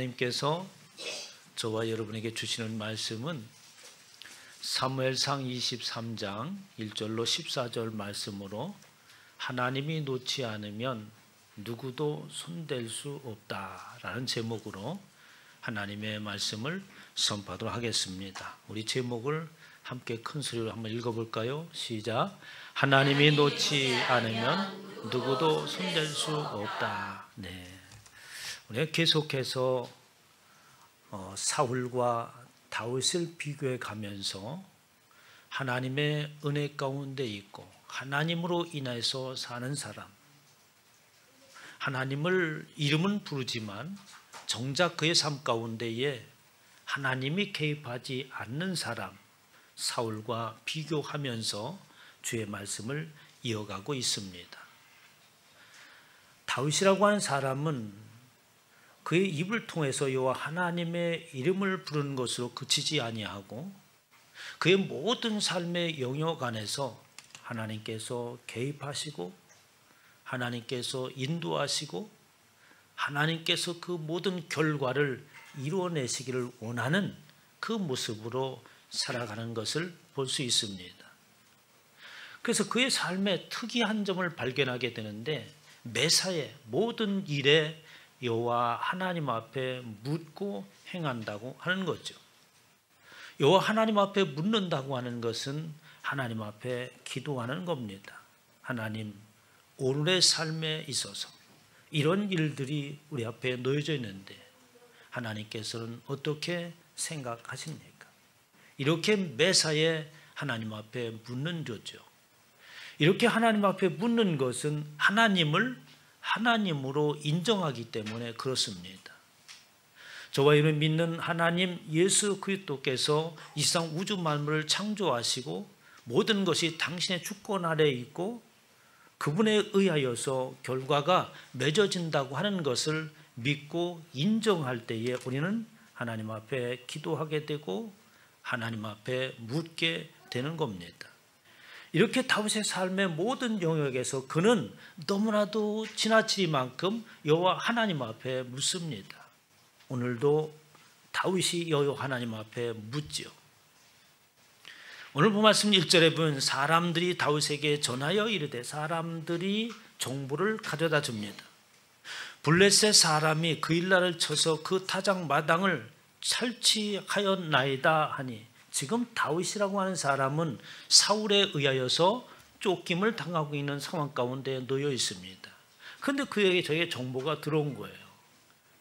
하나님께서 저와 여러분에게 주시는 말씀은 사무엘상 23장 1절로 14절 말씀으로 하나님이 놓지 않으면 누구도 손댈 수 없다라는 제목으로 하나님의 말씀을 선포하도록 하겠습니다. 우리 제목을 함께 큰 소리로 한번 읽어볼까요? 시작. 하나님이 놓지 않으면 누구도 손댈 수 없다. 네. 우리가 계속해서 사울과 다윗을 비교해 가면서 하나님의 은혜 가운데 있고 하나님으로 인해서 사는 사람, 하나님을 이름은 부르지만 정작 그의 삶 가운데에 하나님이 개입하지 않는 사람 사울과 비교하면서 주의 말씀을 이어가고 있습니다. 다윗이라고 하는 사람은 그의 입을 통해서 여호와 하나님의 이름을 부르는 것으로 그치지 아니하고 그의 모든 삶의 영역 안에서 하나님께서 개입하시고 하나님께서 인도하시고 하나님께서 그 모든 결과를 이루어내시기를 원하는 그 모습으로 살아가는 것을 볼 수 있습니다. 그래서 그의 삶의 특이한 점을 발견하게 되는데 매사에 모든 일에 여호와 하나님 앞에 묻고 행한다고 하는 거죠. 여호와 하나님 앞에 묻는다고 하는 것은 하나님 앞에 기도하는 겁니다. 하나님, 오늘의 삶에 있어서 이런 일들이 우리 앞에 놓여져 있는데 하나님께서는 어떻게 생각하십니까? 이렇게 매사에 하나님 앞에 묻는 거죠. 이렇게 하나님 앞에 묻는 것은 하나님을 하나님으로 인정하기 때문에 그렇습니다. 저와 여러분이 믿는 하나님 예수 그리스도께서 이 세상 우주 만물을 창조하시고 모든 것이 당신의 주권 아래에 있고 그분에 의하여서 결과가 맺어진다고 하는 것을 믿고 인정할 때에 우리는 하나님 앞에 기도하게 되고 하나님 앞에 묻게 되는 겁니다. 이렇게 다윗의 삶의 모든 영역에서 그는 너무나도 지나치리만큼 여호와 하나님 앞에 묻습니다. 오늘도 다윗이 여호와 하나님 앞에 묻지요. 오늘 본 말씀 1절에 보면 사람들이 다윗에게 전하여 이르되 사람들이 정보를 가져다 줍니다. 블레셋 사람이 그 일날을 쳐서 그 타작 마당을 설치하였나이다 하니 지금 다윗이라고 하는 사람은 사울에 의하여서 쫓김을 당하고 있는 상황 가운데 놓여 있습니다. 그런데 그에게 저에게 정보가 들어온 거예요.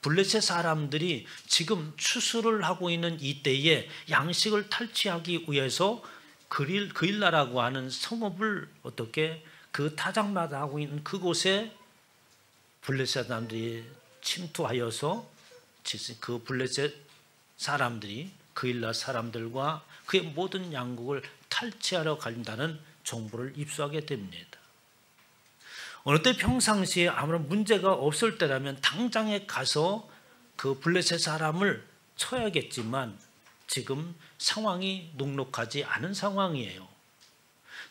블레셋 사람들이 지금 추수를 하고 있는 이때에 양식을 탈취하기 위해서 그일라라고 하는 성읍을 어떻게 그 타작마다 하고 있는 그곳에 블레셋 사람들이 침투하여서 그 블레셋 사람들이 그일라 사람들과 그의 모든 양국을 탈취하러 간다는 정보를 입수하게 됩니다. 어느 때 평상시에 아무런 문제가 없을 때라면 당장에 가서 그 블레셋 사람을 쳐야겠지만 지금 상황이 녹록하지 않은 상황이에요.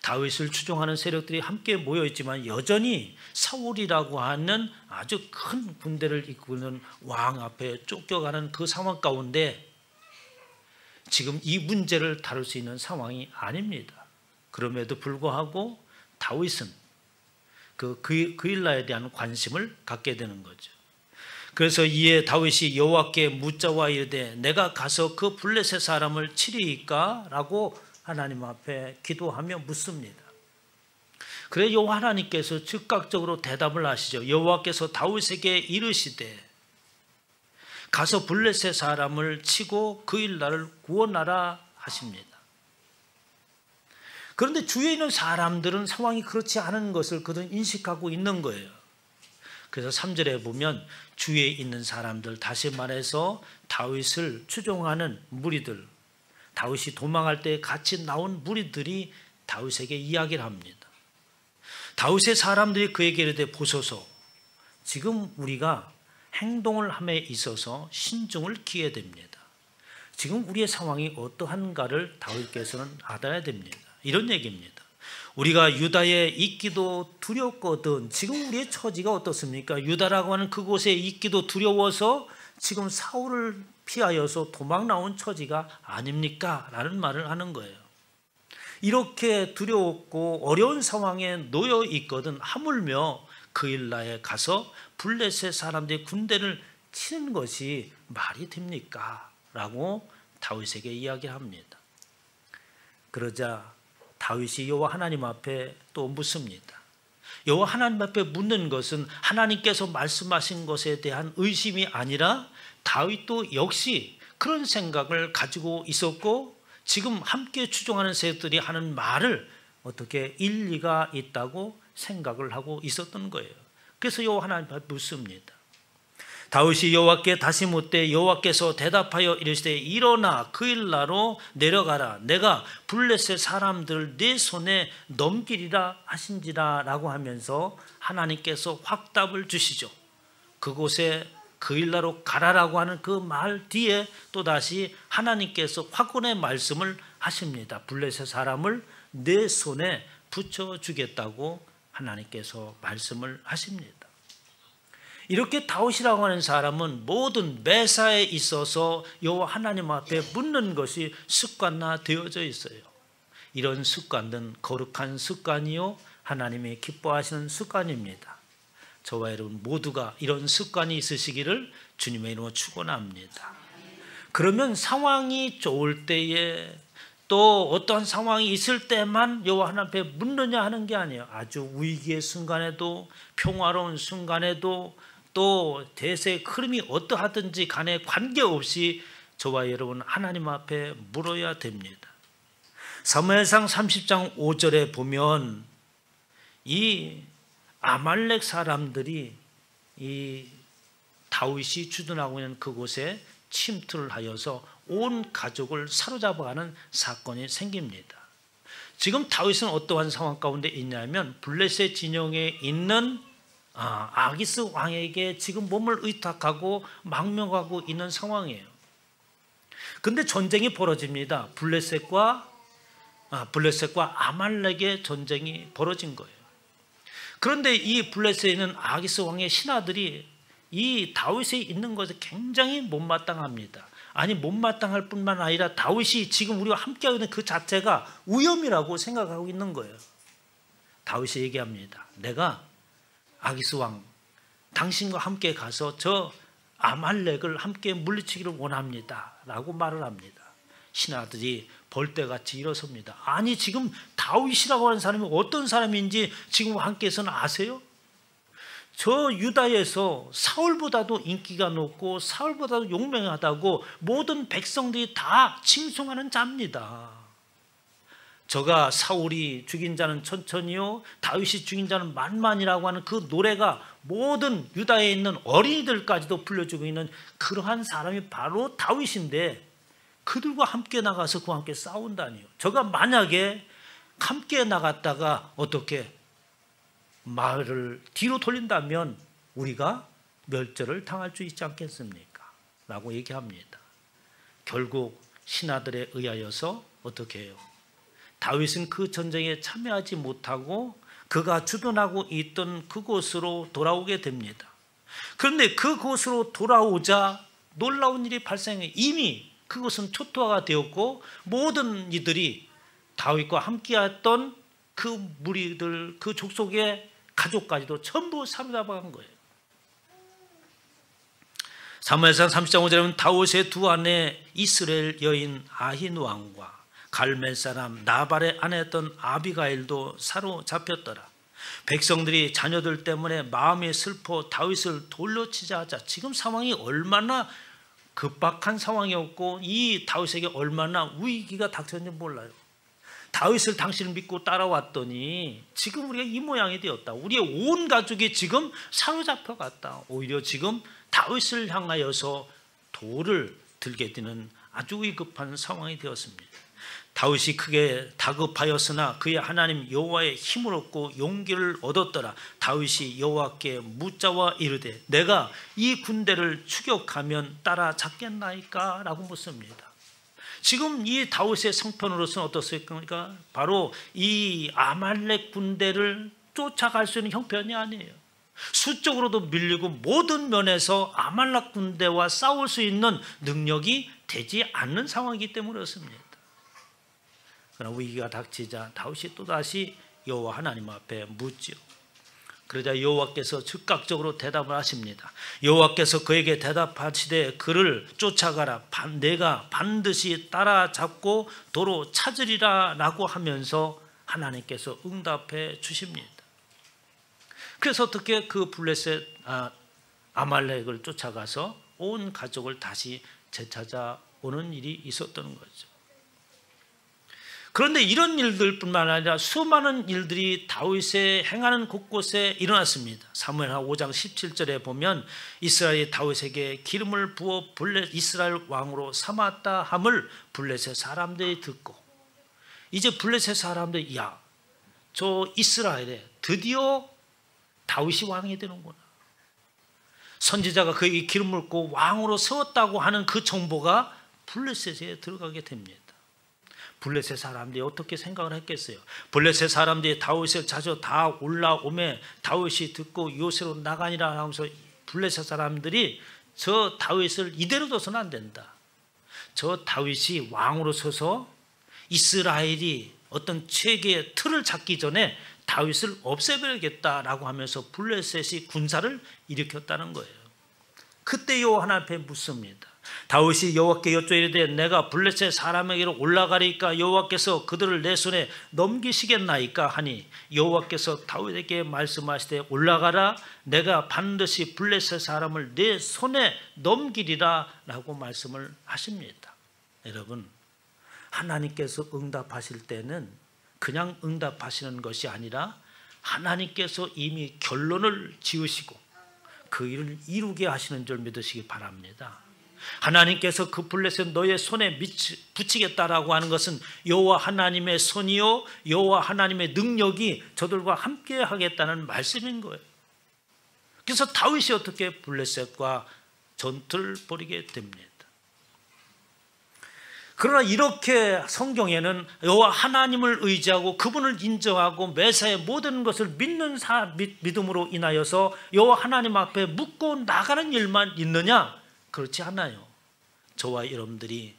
다윗을 추종하는 세력들이 함께 모여 있지만 여전히 사울이라고 하는 아주 큰 군대를 이끄는 왕 앞에 쫓겨가는 그 상황 가운데 지금 이 문제를 다룰 수 있는 상황이 아닙니다. 그럼에도 불구하고 다윗은 그일라에 대한 관심을 갖게 되는 거죠. 그래서 이에 다윗이 여호와께 묻자와 이르되 내가 가서 그 블레셋 사람을 치리이까? 라고 하나님 앞에 기도하며 묻습니다. 그래 여호와 하나님께서 즉각적으로 대답을 하시죠. 여호와께서 다윗에게 이르시되 가서 블레셋 사람을 치고 그 일날을 구원하라 하십니다. 그런데 주위에 있는 사람들은 상황이 그렇지 않은 것을 그들은 인식하고 있는 거예요. 그래서 3절에 보면 주위에 있는 사람들, 다시 말해서 다윗을 추종하는 무리들, 다윗이 도망할 때 같이 나온 무리들이 다윗에게 이야기를 합니다. 다윗의 사람들이 그에게 이르되 보소서 지금 우리가 행동을 함에 있어서 신중을 기해야 됩니다. 지금 우리의 상황이 어떠한가를 다윗께서는 알아야 됩니다. 이런 얘기입니다. 우리가 유다에 있기도 두렵거든. 지금 우리의 처지가 어떻습니까? 유다라고 하는 그곳에 있기도 두려워서 지금 사울을 피하여서 도망 나온 처지가 아닙니까? 라는 말을 하는 거예요. 이렇게 두려웠고 어려운 상황에 놓여 있거든 하물며 그일라에 가서 블레셋 사람들의 군대를 치는 것이 말이 됩니까? 라고 다윗에게 이야기합니다. 그러자 다윗이 여호와 하나님 앞에 또 묻습니다. 여호와 하나님 앞에 묻는 것은 하나님께서 말씀하신 것에 대한 의심이 아니라 다윗도 역시 그런 생각을 가지고 있었고 지금 함께 추종하는 세력들이 하는 말을 어떻게 일리가 있다고 생각을 하고 있었던 거예요. 그래서 여호와 하나님 앞에 묻습니다. 다윗이 여호와께 다시 묻되 여호와께서 대답하여 이르시되 일어나 그일라로 내려가라. 내가 블레셋 사람들을 네 손에 넘기리라 하신지라 라고 하면서 하나님께서 확답을 주시죠. 그곳에 그일라로 가라라고 하는 그 말 뒤에 또다시 하나님께서 확언의 말씀을 하십니다. 블레셋 사람을 내 손에 붙여주겠다고 하나님께서 말씀을 하십니다. 이렇게 다윗이라고 하는 사람은 모든 매사에 있어서 여호와 하나님 앞에 묻는 것이 습관화되어져 있어요. 이런 습관은 거룩한 습관이요 하나님이 기뻐하시는 습관입니다. 저와 여러분 모두가 이런 습관이 있으시기를 주님의 이름으로 축원합니다. 그러면 상황이 좋을 때에 또 어떠한 상황이 있을 때만 여호와 하나님 앞에 묻느냐 하는 게 아니에요. 아주 위기의 순간에도 평화로운 순간에도 또 대세의 흐름이 어떠하든지 간에 관계없이 저와 여러분 하나님 앞에 물어야 됩니다. 사무엘상 30장 5절에 보면 이 아말렉 사람들이 이 다윗이 주둔하고 있는 그곳에 침투를 하여서 온 가족을 사로잡아가는 사건이 생깁니다. 지금 다윗은 어떠한 상황 가운데 있냐면 블레셋 진영에 있는 아기스 왕에게 지금 몸을 의탁하고 망명하고 있는 상황이에요. 근데 전쟁이 벌어집니다. 블레셋과 아말렉의 전쟁이 벌어진 거예요. 그런데 이 블레셋에 있는 아기스 왕의 신하들이 이 다윗이 있는 것에 굉장히 못마땅합니다. 아니 못마땅할 뿐만 아니라 다윗이 지금 우리와 함께하고 있는 그 자체가 위험이라고 생각하고 있는 거예요. 다윗이 얘기합니다. 내가 아기스 왕 당신과 함께 가서 저 아말렉을 함께 물리치기를 원합니다 라고 말을 합니다. 신하들이 벌떼같이 일어섭니다. 아니 지금 다윗이라고 하는 사람이 어떤 사람인지 지금 함께해서는 아세요? 저 유다에서 사울보다도 인기가 높고 사울보다도 용맹하다고 모든 백성들이 다 칭송하는 자입니다. 저가 사울이 죽인 자는 천천히요 다윗이 죽인 자는 만만이라고 하는 그 노래가 모든 유다에 있는 어린이들까지도 불려주고 있는 그러한 사람이 바로 다윗인데 그들과 함께 나가서 그와 함께 싸운다니요. 저가 만약에 함께 나갔다가 어떻게 말을 뒤로 돌린다면 우리가 멸절을 당할 수 있지 않겠습니까? 라고 얘기합니다. 결국 신하들에 의하여서 어떻게 해요? 다윗은 그 전쟁에 참여하지 못하고 그가 주둔하고 있던 그곳으로 돌아오게 됩니다. 그런데 그곳으로 돌아오자 놀라운 일이 발생해 이미 그것은 초토화가 되었고 모든 이들이 다윗과 함께했던 그 무리들 그 족속의 가족까지도 전부 사로잡아간 거예요. 사무엘상 30장 5절에 보면 다윗의 두 아내 이스라엘 여인 아히노암과 갈멜 사람 나발의 아내였던 아비가일도 사로잡혔더라. 백성들이 자녀들 때문에 마음이 슬퍼 다윗을 돌려치자 하자. 지금 상황이 얼마나 급박한 상황이었고 이 다윗에게 얼마나 위기가 닥쳤는지 몰라요. 다윗을 당신을 믿고 따라왔더니 지금 우리가 이 모양이 되었다. 우리의 온 가족이 지금 사로잡혀 갔다. 오히려 지금 다윗을 향하여서 돌을 들게 되는 아주 위급한 상황이 되었습니다. 다윗이 크게 다급하였으나 그의 하나님 여호와의 힘을 얻고 용기를 얻었더라. 다윗이 여호와께 묻자와 이르되 내가 이 군대를 추격하면 따라잡겠나이까? 라고 묻습니다. 지금 이 다윗의 성편으로서는 어떻습니까? 바로 이 아말렉 군대를 쫓아갈 수 있는 형편이 아니에요. 수적으로도 밀리고 모든 면에서 아말렉 군대와 싸울 수 있는 능력이 되지 않는 상황이기 때문에 그렇습니다. 그러나 위기가 닥치자 다윗이 또다시 여호와 하나님 앞에 묻지요. 그러자 여호와께서 즉각적으로 대답을 하십니다. 여호와께서 그에게 대답하시되 그를 쫓아가라. 내가 반드시 따라잡고 도로 찾으리라 라고 하면서 하나님께서 응답해 주십니다. 그래서 어떻게 그 블레셋 아말렉을 쫓아가서 온 가족을 다시 되찾아오는 일이 있었던 거죠. 그런데 이런 일들뿐만 아니라 수많은 일들이 다윗의 행하는 곳곳에 일어났습니다. 사무엘하 5장 17절에 보면 이스라엘이 다윗에게 기름을 부어 이스라엘 왕으로 삼았다 함을 블레셋 사람들이 듣고, 이제 블레셋 사람들이 저 이스라엘에 드디어 다윗이 왕이 되는구나, 선지자가 그에게 기름을 붓고 왕으로 세웠다고 하는 그 정보가 블레셋에 들어가게 됩니다. 블레셋 사람들이 어떻게 생각을 했겠어요? 블레셋 사람들이 다윗을 자주 다 올라오매 다윗이 듣고 요새로 나가니라 하면서 블레셋 사람들이 저 다윗을 이대로 둬서는 안 된다, 저 다윗이 왕으로 서서 이스라엘이 어떤 체계의 틀을 잡기 전에 다윗을 없애버리겠다라고 하면서 블레셋이 군사를 일으켰다는 거예요. 그때 여호와 하나님 앞에 묻습니다. 다윗이 여호와께 여쭈이르되 내가 블레셋 사람에게로 올라가리까 여호와께서 그들을 내 손에 넘기시겠나이까 하니 여호와께서 다윗에게 말씀하시되 올라가라, 내가 반드시 블레셋 사람을 내 손에 넘기리라 라고 말씀을 하십니다. 여러분, 하나님께서 응답하실 때는 그냥 응답하시는 것이 아니라 하나님께서 이미 결론을 지으시고 그 일을 이루게 하시는 줄 믿으시기 바랍니다. 하나님께서 그 블레셋 너의 손에 붙이겠다라고 하는 것은 여호와 하나님의 손이요 여호와 하나님의 능력이 저들과 함께 하겠다는 말씀인 거예요. 그래서 다윗이 어떻게 블레셋과 전투를 벌이게 됩니다. 그러나 이렇게 성경에는 여호와 하나님을 의지하고 그분을 인정하고 매사에 모든 것을 믿는 믿음으로 인하여서 여호와 하나님 앞에 묻고 나가는 일만 있느냐? 그렇지 않아요. 저와 여러분들이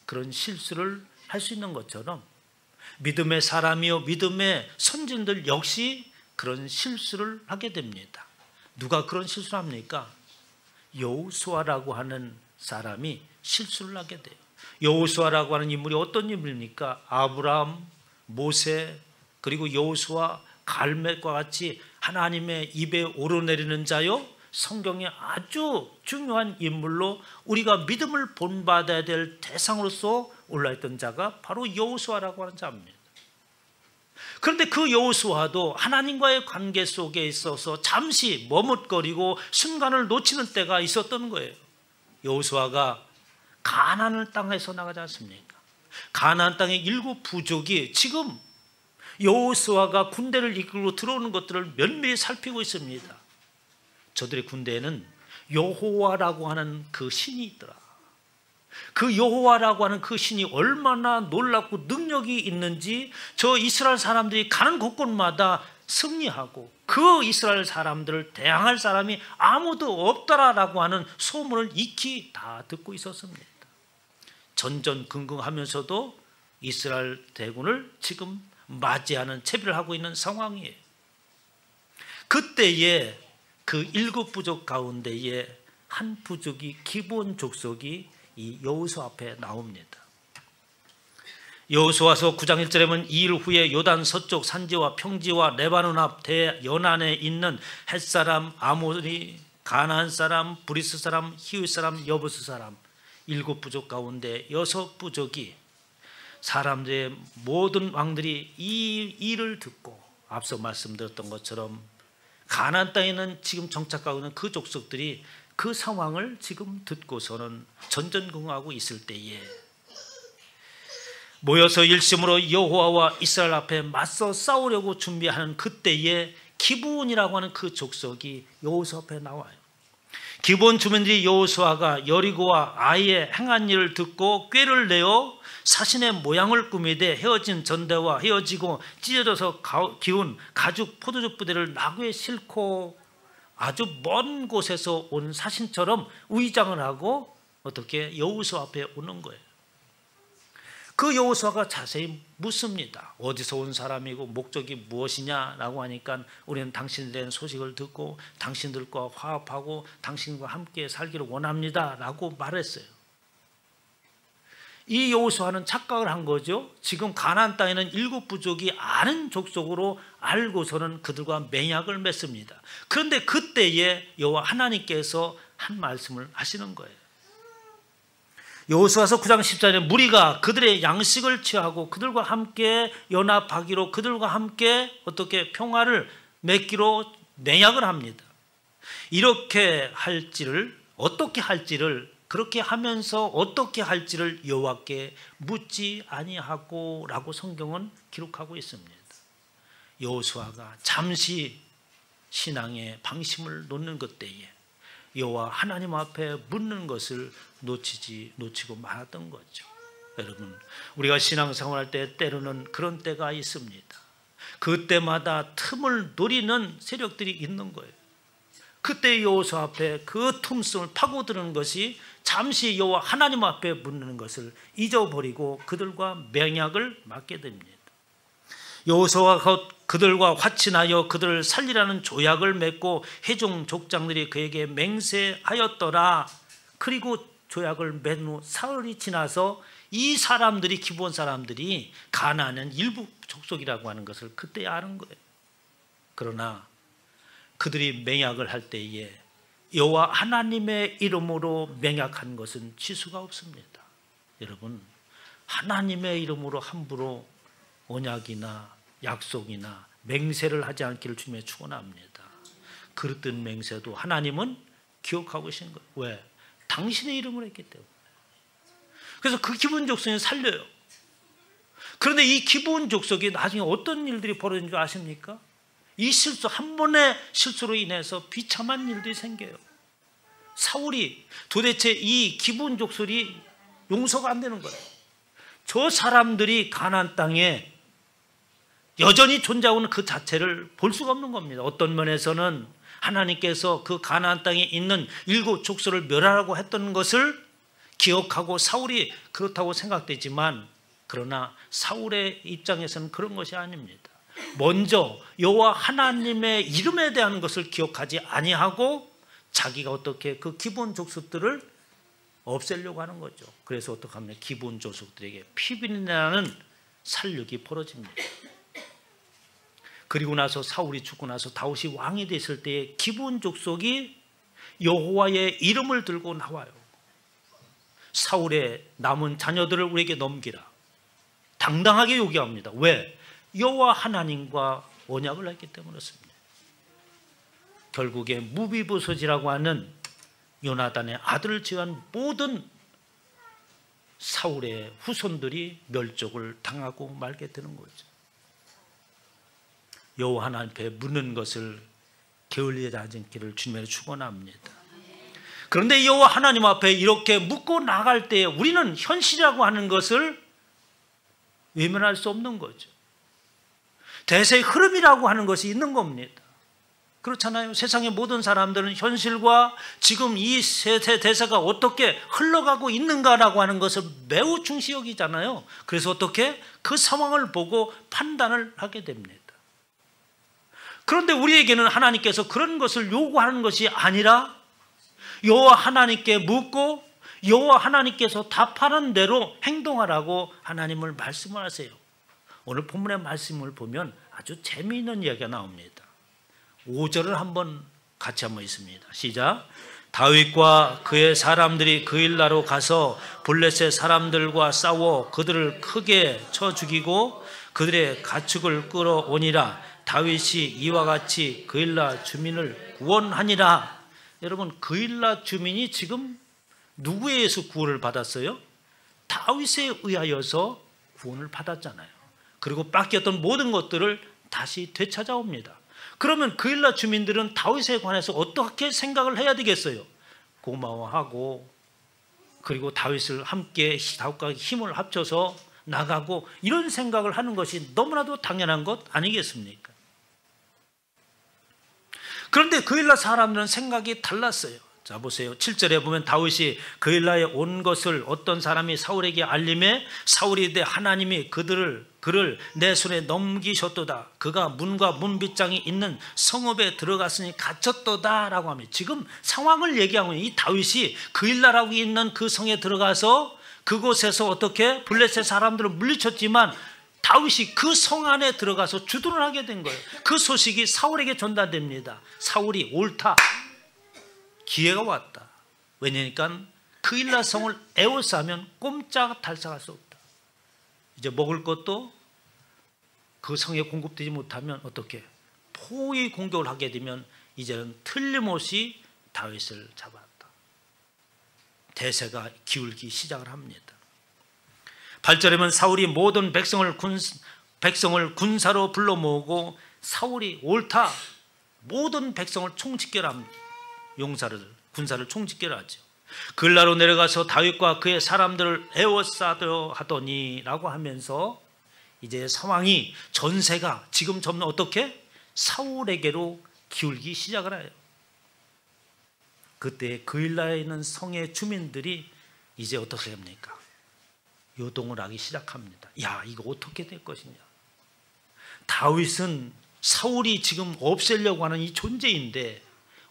그런 실수를 할 수 있는 것처럼 믿음의 사람이요 믿음의 선진들 역시 그런 실수를 하게 됩니다. 누가 그런 실수를 합니까? 여호수아라고 하는 사람이 실수를 하게 돼요. 여호수아라고 하는 인물이 어떤 인물입니까? 아브라함, 모세, 그리고 여호수아, 갈멜과 같이 하나님의 입에 오르내리는 자요, 성경의 아주 중요한 인물로 우리가 믿음을 본받아야 될 대상으로서 올라있던 자가 바로 여호수아라고 하는 자입니다. 그런데 그 여호수아도 하나님과의 관계 속에 있어서 잠시 머뭇거리고 순간을 놓치는 때가 있었던 거예요. 여호수아가 가나안 땅에서 나가지 않습니까? 가나안 땅의 7 부족이 지금 여호수아가 군대를 이끌고 들어오는 것들을 면밀히 살피고 있습니다. 저들의 군대에는 여호와라고 하는 그 신이 있더라. 그 여호와라고 하는 그 신이 얼마나 놀랍고 능력이 있는지 저 이스라엘 사람들이 가는 곳곳마다 승리하고 그 이스라엘 사람들을 대항할 사람이 아무도 없더라라고 하는 소문을 익히 다 듣고 있었습니다. 전전긍긍하면서도 이스라엘 대군을 지금 맞이하는 채비를 하고 있는 상황이에요. 그때에 그 7 부족 가운데에 한 부족이, 기본 족속이 이 여호수아 앞에 나옵니다. 여호수아서 9장 1절에 보면 2일 후에 요단 서쪽 산지와 평지와 레바논 앞 대연안에 있는 헷사람, 아모리, 가나안 사람, 브리스 사람, 히윗 사람, 여부스 사람 7 부족 가운데 6 부족이, 사람들의 모든 왕들이 이 일을 듣고 앞서 말씀드렸던 것처럼 가나안 땅에 있는 지금 정착하고 있는 그 족속들이 그 상황을 지금 듣고서는 전전긍긍하고 있을 때에 모여서 일심으로 여호와와 이스라엘 앞에 맞서 싸우려고 준비하는 그때에 기브온이라고 하는 그 족속이 여호수아 앞에 나와요. 기브온 주민들이 여호수아가 여리고와 아이의 행한 일을 듣고 꾀를 내어 사신의 모양을 꾸미되 헤어진 전대와 헤어지고 찢어져서 기운 가죽 포도주 부대를 나귀에 싣고 아주 먼 곳에서 온 사신처럼 위장을 하고 어떻게 여호수아 앞에 오는 거예요. 그 여호수아가 자세히 묻습니다. 어디서 온 사람이고 목적이 무엇이냐라고 하니까 우리는 당신에 대한 소식을 듣고 당신들과 화합하고 당신과 함께 살기를 원합니다 라고 말했어요. 이 여호수아는 착각을 한 거죠. 지금 가나안 땅에는 7 부족이 아는 족속으로 알고서는 그들과 맹약을 맺습니다. 그런데 그때에 여호와 하나님께서 한 말씀을 하시는 거예요. 여호수아서 9장 14절에 무리가 그들의 양식을 취하고 그들과 함께 연합하기로 그들과 함께 어떻게 평화를 맺기로 맹약을 합니다. 이렇게 할지를 어떻게 할지를 그렇게 하면서 어떻게 할지를 여호와께 묻지 아니하고 라고 성경은 기록하고 있습니다. 여호수아가 잠시 신앙의 방심을 놓는 그때에 여호와 하나님 앞에 묻는 것을 놓치고 말았던 거죠. 여러분, 우리가 신앙생활할 때 때로는 그런 때가 있습니다. 그때마다 틈을 노리는 세력들이 있는 거예요. 그때 여호수아 앞에 그 틈을 파고드는 것이 잠시 여호와 하나님 앞에 묻는 것을 잊어버리고 그들과 맹약을 맺게 됩니다. 여호수아가 그들과 화친하여 그들을 살리라는 조약을 맺고 회중 족장들이 그에게 맹세하였더라. 그리고 조약을 맺은 후 사흘이 지나서 이 사람들이 기브온 사람들이 가나안은 일부 족속이라고 하는 것을 그때 아는 거예요. 그러나 그들이 맹약을 할 때에 여호와 하나님의 이름으로 맹약한 것은 취소가 없습니다. 여러분, 하나님의 이름으로 함부로 언약이나 약속이나 맹세를 하지 않기를 주님의 축원합니다. 그릇된 맹세도 하나님은 기억하고 계신 거예요. 왜? 당신의 이름으로 했기 때문에. 그래서 그 기브온 족속이 살려요. 그런데 이 기브온 족속이 나중에 어떤 일들이 벌어진 줄 아십니까? 이 실수, 한 번의 실수로 인해서 비참한 일들이 생겨요. 사울이 도대체 이 기브온 족속이 용서가 안 되는 거예요. 저 사람들이 가나안 땅에 여전히 존재하고 있는 그 자체를 볼 수가 없는 겁니다. 어떤 면에서는 하나님께서 그 가나안 땅에 있는 7 족속을 멸하라고 했던 것을 기억하고 사울이 그렇다고 생각되지만, 그러나 사울의 입장에서는 그런 것이 아닙니다. 먼저 여호와 하나님의 이름에 대한 것을 기억하지 아니하고 자기가 어떻게 그 기브온 족속들을 없애려고 하는 거죠. 그래서 어떻게 하면 기브온 족속들에게 피비린내라는 살육이 벌어집니다. 그리고 나서 사울이 죽고 나서 다윗이 왕이 됐을 때에 기브온 족속이 여호와의 이름을 들고 나와요. 사울의 남은 자녀들을 우리에게 넘기라. 당당하게 요구합니다. 왜? 여호와 하나님과 언약을 했기 때문이었습니다. 결국에 무비보셋이라고 하는 요나단의 아들을 제외한 모든 사울의 후손들이 멸족을 당하고 말게 되는 거죠. 여호와 하나님 앞에 묻는 것을 게을리하지 않기를 주님의 축원합니다. 그런데 여호와 하나님 앞에 이렇게 묻고 나갈 때 우리는 현실이라고 하는 것을 외면할 수 없는 거죠. 대세의 흐름이라고 하는 것이 있는 겁니다. 그렇잖아요. 세상의 모든 사람들은 현실과 지금 이 세대 대세가 어떻게 흘러가고 있는가라고 하는 것을 매우 중시 여기잖아요. 그래서 어떻게 그 상황을 보고 판단을 하게 됩니다. 그런데 우리에게는 하나님께서 그런 것을 요구하는 것이 아니라 여호와 하나님께 묻고 여호와 하나님께서 답하는 대로 행동하라고 하나님을 말씀을 하세요. 오늘 본문의 말씀을 보면 아주 재미있는 이야기가 나옵니다. 5절을 한번 같이 한번 있습니다. 시작. 다윗과 그의 사람들이 그 일나로 가서 블레셋 사람들과 싸워 그들을 크게 쳐 죽이고 그들의 가축을 끌어오니라. 다윗이 이와 같이 그일라 주민을 구원하니라. 여러분, 그일라 주민이 지금 누구에 의해서 구원을 받았어요? 다윗에 의하여서 구원을 받았잖아요. 그리고 뺏겼던 모든 것들을 다시 되찾아옵니다. 그러면 그일라 주민들은 다윗에 관해서 어떻게 생각을 해야 되겠어요? 고마워하고 그리고 다윗을 함께 다윗과 힘을 합쳐서 나가고 이런 생각을 하는 것이 너무나도 당연한 것 아니겠습니까? 그런데 그일라 사람들은 생각이 달랐어요. 자 보세요. 7절에 보면 다윗이 그일라에 온 것을 어떤 사람이 사울에게 알림해 사울이 이르되 하나님이 그를 내 손에 넘기셨도다. 그가 문과 문빗장이 있는 성읍에 들어갔으니 갇혔도다 라고 합니다. 지금 상황을 얘기하고 이 다윗이 그일라라고 있는 그 성에 들어가서 그곳에서 어떻게 블레셋 사람들을 물리쳤지만 다윗이 그 성 안에 들어가서 주둔을 하게 된 거예요. 그 소식이 사울에게 전달됩니다. 사울이 옳다. 기회가 왔다. 왜냐니까 그일라 성을 에워싸면 꼼짝 달싹할 수 없다. 이제 먹을 것도 그 성에 공급되지 못하면 어떻게 포위 공격을 하게 되면 이제는 틀림없이 다윗을 잡았다. 대세가 기울기 시작을 합니다. 8절에 보면 사울이 모든 백성을 군사로 불러 모으고 사울이 옳다. 모든 백성을 총집결합니다. 군사를 총집결하죠. 그일라로 내려가서 다윗과 그의 사람들을 에워싸려 하더니 라고 하면서 이제 상황이 전세가 지금 점점 어떻게 사울에게로 기울기 시작을 해요. 그때 그일라에 있는 성의 주민들이 이제 어떻게 합니까? 요동을 하기 시작합니다. 야, 이거 어떻게 될 것이냐? 다윗은 사울이 지금 없애려고 하는 이 존재인데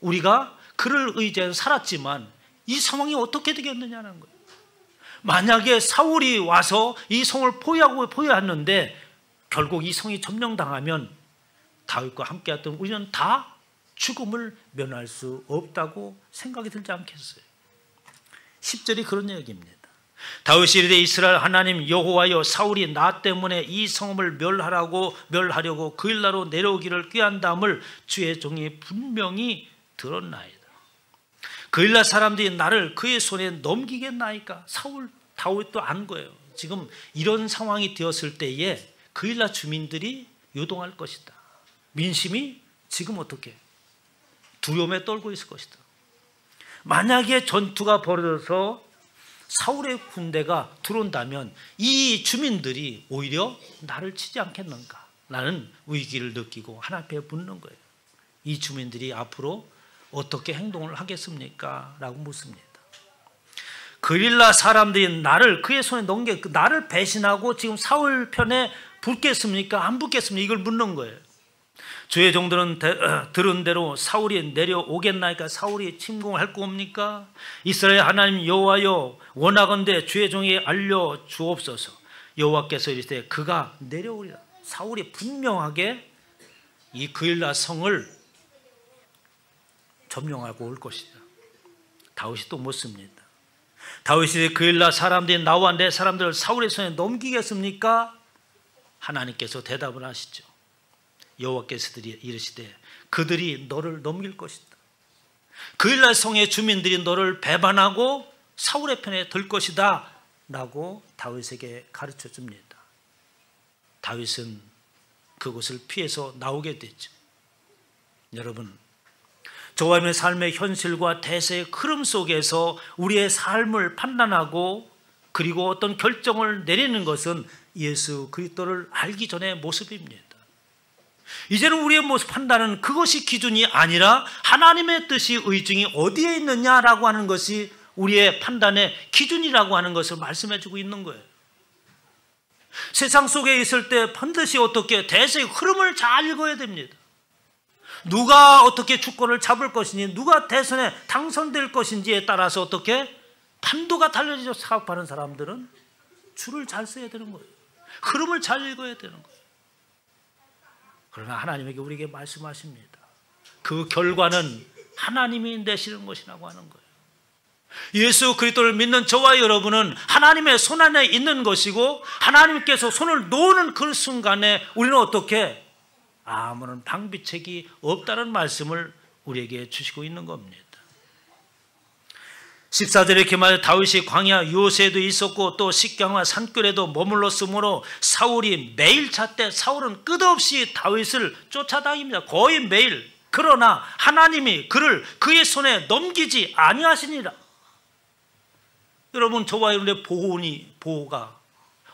우리가 그를 의지해서 살았지만 이 상황이 어떻게 되겠느냐는 거예요. 만약에 사울이 와서 이 성을 포위했는데 결국 이 성이 점령당하면 다윗과 함께했던 우리는 다 죽음을 면할 수 없다고 생각이 들지 않겠어요? 10절이 그런 얘기입니다. 다윗이 이르되 이스라엘 하나님 여호와여 사울이 나 때문에 이 성읍을 멸하려고 그일라로 내려오기를 꾀한다함을 주의 종이 분명히 들었나이다. 그일라 사람들이 나를 그의 손에 넘기겠나이까? 다윗도 안 거예요. 지금 이런 상황이 되었을 때에 그일라 주민들이 요동할 것이다. 민심이 지금 어떻게 두려움에 떨고 있을 것이다. 만약에 전투가 벌어져서 사울의 군대가 들어온다면 이 주민들이 오히려 나를 치지 않겠는가? 라는 위기를 느끼고 하나님 앞에 묻는 거예요. 이 주민들이 앞으로 어떻게 행동을 하겠습니까? 라고 묻습니다. 그릴라 사람들이 나를 그의 손에 나를 배신하고 지금 사울 편에 붙겠습니까? 안 붙겠습니까? 이걸 묻는 거예요. 주의 종들은 들은 대로 사울이 내려오겠나이까? 사울이 침공할 겁니까? 이스라엘 하나님 여호와여 원하건대 주의 종에게 알려 주옵소서. 여호와께서 이르시되 그가 내려오리라. 사울이 분명하게 이 그일라 성을 점령하고 올 것이다. 다윗이 또 묻습니다. 다윗이 그일라 사람들이 나와 내 사람들을 사울의 손에 넘기겠습니까? 하나님께서 대답을 하시죠. 여호와께서 이르시되 그들이 너를 넘길 것이다. 그일라 성의 주민들이 너를 배반하고 사울의 편에 들 것이다 라고 다윗에게 가르쳐 줍니다. 다윗은 그곳을 피해서 나오게 됐죠. 여러분, 저와 여러분의 삶의 현실과 대세의 흐름 속에서 우리의 삶을 판단하고 그리고 어떤 결정을 내리는 것은 예수 그리스도를 알기 전의 모습입니다. 이제는 우리의 모습 판단은 그것이 기준이 아니라 하나님의 뜻이 의중이 어디에 있느냐라고 하는 것이 우리의 판단의 기준이라고 하는 것을 말씀해 주고 있는 거예요. 세상 속에 있을 때 반드시 어떻게 대세의 흐름을 잘 읽어야 됩니다. 누가 어떻게 주권을 잡을 것이니 누가 대선에 당선될 것인지에 따라서 어떻게 판도가 달려지죠. 사업하는 사람들은 줄을 잘 써야 되는 거예요. 흐름을 잘 읽어야 되는 거예요. 그러나 하나님에게 우리에게 말씀하십니다. 그 결과는 하나님이 내시는 것이라고 하는 거예요. 예수 그리스도를 믿는 저와 여러분은 하나님의 손 안에 있는 것이고 하나님께서 손을 놓는 그 순간에 우리는 어떻게 아무런 방비책이 없다는 말씀을 우리에게 주시고 있는 겁니다. 14절에 이렇게 말해 다윗이 광야 요새도 있었고 또 식경과 산골에도 머물렀으므로 사울이 매일 찾되 사울은 끝없이 다윗을 쫓아다닙니다. 거의 매일. 그러나 하나님이 그를 그의 손에 넘기지 아니하시니라. 여러분, 저와 여러분의 보호가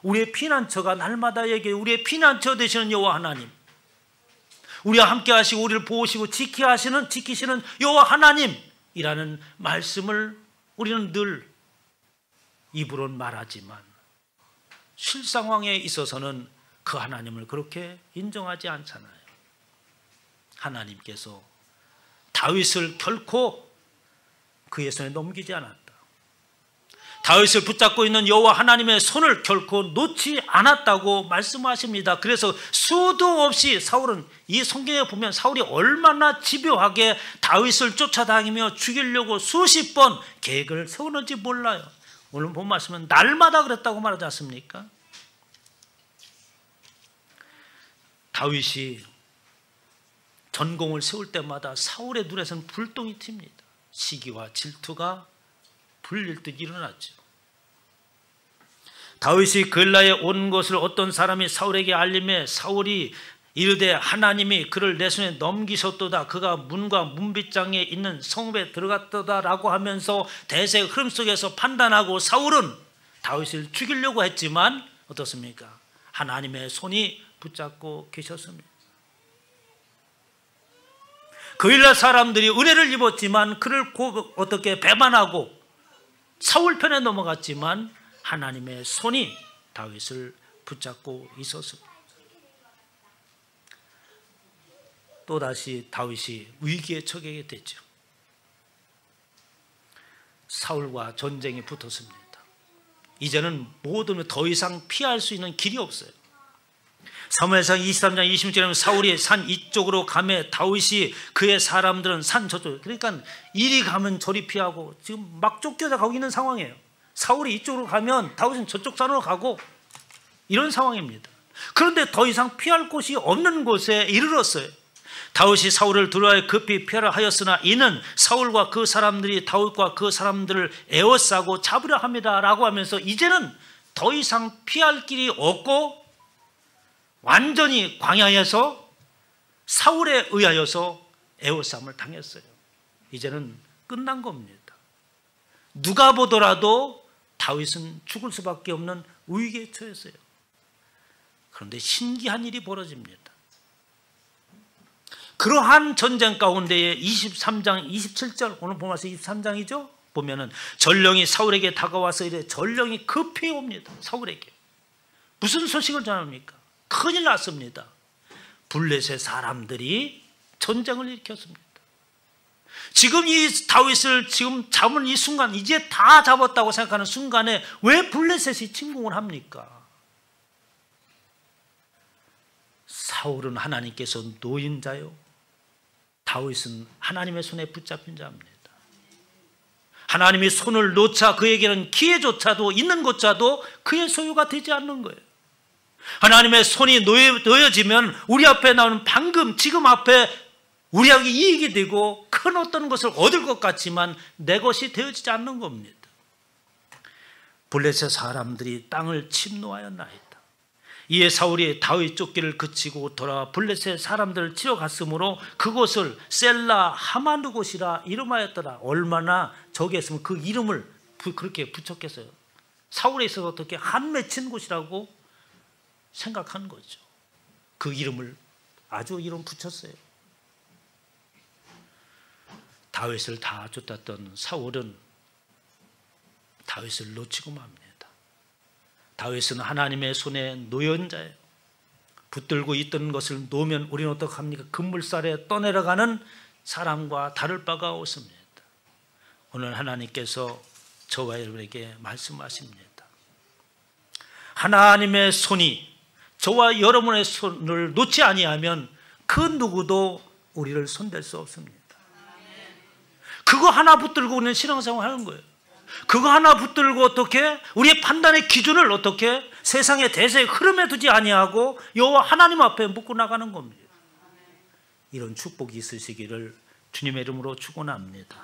우리의 피난처가 날마다 얘기해요. 우리의 피난처 되시는 여호와 하나님. 우리와 함께 하시고 우리를 보호하시고 지키시는 여호와 하나님이라는 말씀을 우리는 늘 입으로는 말하지만 실상황에 있어서는 그 하나님을 그렇게 인정하지 않잖아요. 하나님께서 다윗을 결코 그의 손에 넘기지 않았다. 다윗을 붙잡고 있는 여호와 하나님의 손을 결코 놓지 않았다고 말씀하십니다. 그래서 수도 없이 사울은, 이 성경에 보면 사울이 얼마나 집요하게 다윗을 쫓아다니며 죽이려고 수십 번 계획을 세우는지 몰라요. 오늘 본 말씀은 날마다 그랬다고 말하지 않습니까? 다윗이 전공을 세울 때마다 사울의 눈에서는 불똥이 튑니다. 시기와 질투가 불릴 듯 일어났죠. 다윗이 그엘라에 온 것을 어떤 사람이 사울에게 알림해 사울이 이르되 하나님이 그를 내 손에 넘기셨도다. 그가 문과 문빗장에 있는 성읍에 들어갔도다 라고 하면서 대세의 흐름 속에서 판단하고 사울은 다윗을 죽이려고 했지만 어떻습니까? 하나님의 손이 붙잡고 계셨습니다. 그엘라 사람들이 은혜를 입었지만 그를 어떻게 배반하고 사울 편에 넘어갔지만 하나님의 손이 다윗을 붙잡고 있었습니다. 또다시 다윗이 위기에 처하게 됐죠. 사울과 전쟁이 붙었습니다. 이제는 모든 더 이상 피할 수 있는 길이 없어요. 사무엘상 23장 26절에 사울이 산 이쪽으로 가매 다윗이 그의 사람들은 산 저쪽, 그러니까 이리 가면 저리 피하고 지금 막 쫓겨져 가고 있는 상황이에요. 사울이 이쪽으로 가면 다윗은 저쪽 산으로 가고 이런 상황입니다. 그런데 더 이상 피할 곳이 없는 곳에 이르렀어요. 다윗이 사울을 두려워해 급히 피하라 하였으나 이는 사울과 그 사람들이 다윗과 그 사람들을 에워싸고 잡으려 합니다 라고 하면서 이제는 더 이상 피할 길이 없고 완전히 광야에서 사울에 의하여서 에워싸움을 당했어요. 이제는 끝난 겁니다. 누가 보더라도 다윗은 죽을 수밖에 없는 위기에 처했어요. 그런데 신기한 일이 벌어집니다. 그러한 전쟁 가운데에 23장 27절, 오늘 보면서 23장이죠. 보면은 전령이 사울에게 다가와서 이래 전령이 급히 옵니다. 사울에게 무슨 소식을 전합니까? 큰일 났습니다. 블레셋 사람들이 전쟁을 일으켰습니다. 지금 이 다윗을 지금 잡은 이 순간, 이제 다 잡았다고 생각하는 순간에 왜 블레셋이 침공을 합니까? 사울은 하나님께서 놓인 자요, 다윗은 하나님의 손에 붙잡힌 자입니다. 하나님이 손을 놓자 그에게는 기회조차도 있는 것조차도 그의 소유가 되지 않는 거예요. 하나님의 손이 놓여지면 우리 앞에 나오는 방금 지금 앞에 우리에게 이익이 되고 큰 어떤 것을 얻을 것 같지만 내 것이 되어지지 않는 겁니다. 블레셋 사람들이 땅을 침노하였나이다. 이에 사울이 다윗 쫓기를 그치고 돌아와 블레셋 사람들을 치러 갔으므로 그곳을 셀라 하마누 곳이라 이름하였더라. 얼마나 저기 했으면 그 이름을 그렇게 붙였겠어요. 사울에 있어서 어떻게 한 맺힌 곳이라고 생각한 거죠. 그 이름을 아주 이름 붙였어요. 다윗을 다 쫓았던 사울은 다윗을 놓치고 맙니다. 다윗은 하나님의 손에 놓인 자예요. 붙들고 있던 것을 놓으면 우리는 어떡합니까? 급물살에 떠내려가는 사람과 다를 바가 없습니다. 오늘 하나님께서 저와 여러분에게 말씀하십니다. 하나님의 손이 저와 여러분의 손을 놓지 아니하면 그 누구도 우리를 손댈 수 없습니다. 그거 하나 붙들고 우리는 신앙생활 하는 거예요. 그거 하나 붙들고 어떻게 우리의 판단의 기준을 어떻게 세상의 대세의 흐름에 두지 아니하고 여호와 하나님 앞에 묻고 나가는 겁니다. 이런 축복이 있으시기를 주님의 이름으로 축원합니다.